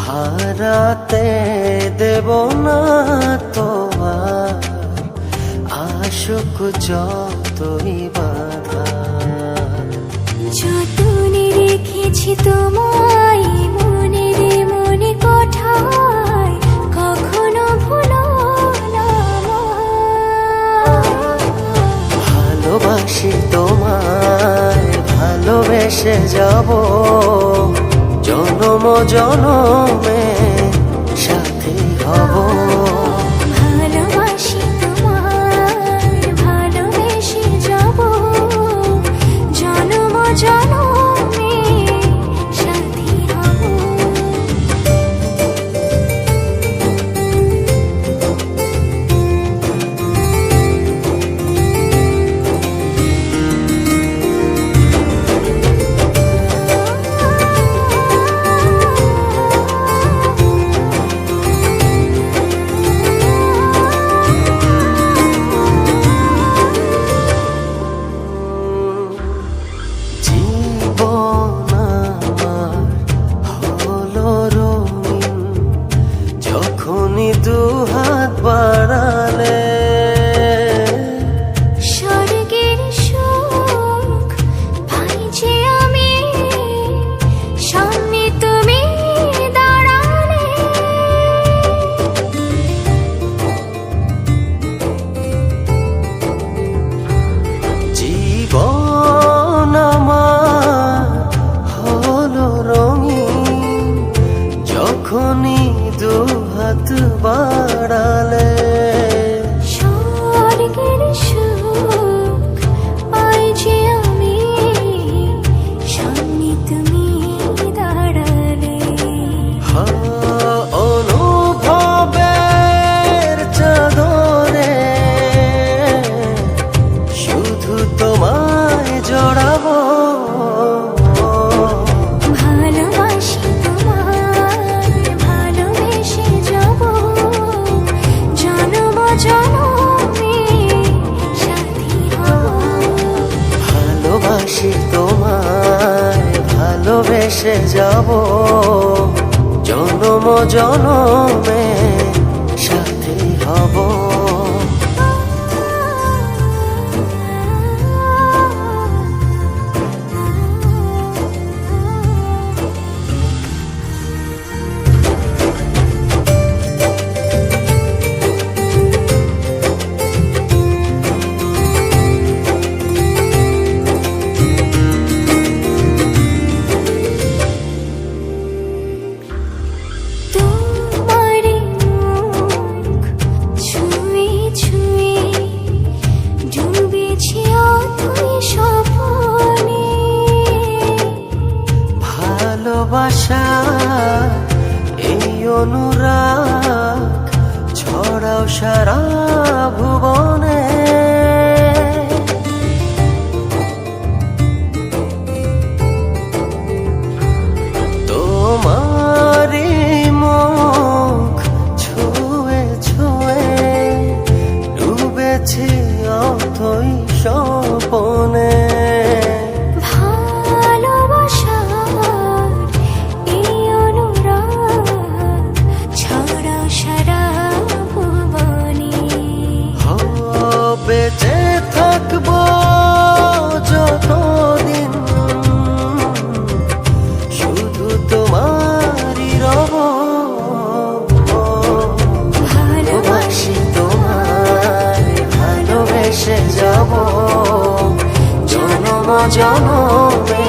হারাতে দেব না তোমার আশুক যতই বাধা। যতনে রেখেছি তোমায় মনের মনে কোঠায়, কখনো ভুলো না। ভালোবাসি তোমায়, ভালোবেসে যাব জনম জনমে সাথী হব। ভালোবাসি তোমায়, ভালোবেসে যাব জনম জনমে সাথী হব। দুহাত বাড়ালে স্বর্গের সুখ পাই যে আমি, সামনে তুমি দাঁড়ালে। জীবন আমার হলো রঙিন যখনই দুহাত বাড়ালে। স্বর্গের সুখ পাই যে আমি, সামনে তুমি দাঁড়ালে। অনুভবের চাদরে শুধু তোমায় জড়াবো। ভালোবাসি তোমায়, ভালোবেসে যাব জনম জনমে সাথী হব। ভালোবাসি তোমায়, ভালোবেসে যাব জনম জনমে সাথী হব। ভালোবাসা এই অনুরাগ ছড়াও সারা ভুবনে। তোমারি মুখ ছুঁয়ে ছুঁয়ে ডুবেছি অথই স্বপনে। বেঁচে থাকবো যতদিন শুধু তোমারই রব। ভালোবাসি তোমায়, ভালোবেসে যাব জনম জনমে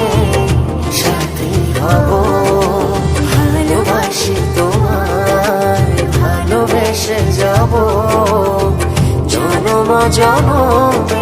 সাথী হব। ভালোবাসি জনম জনমে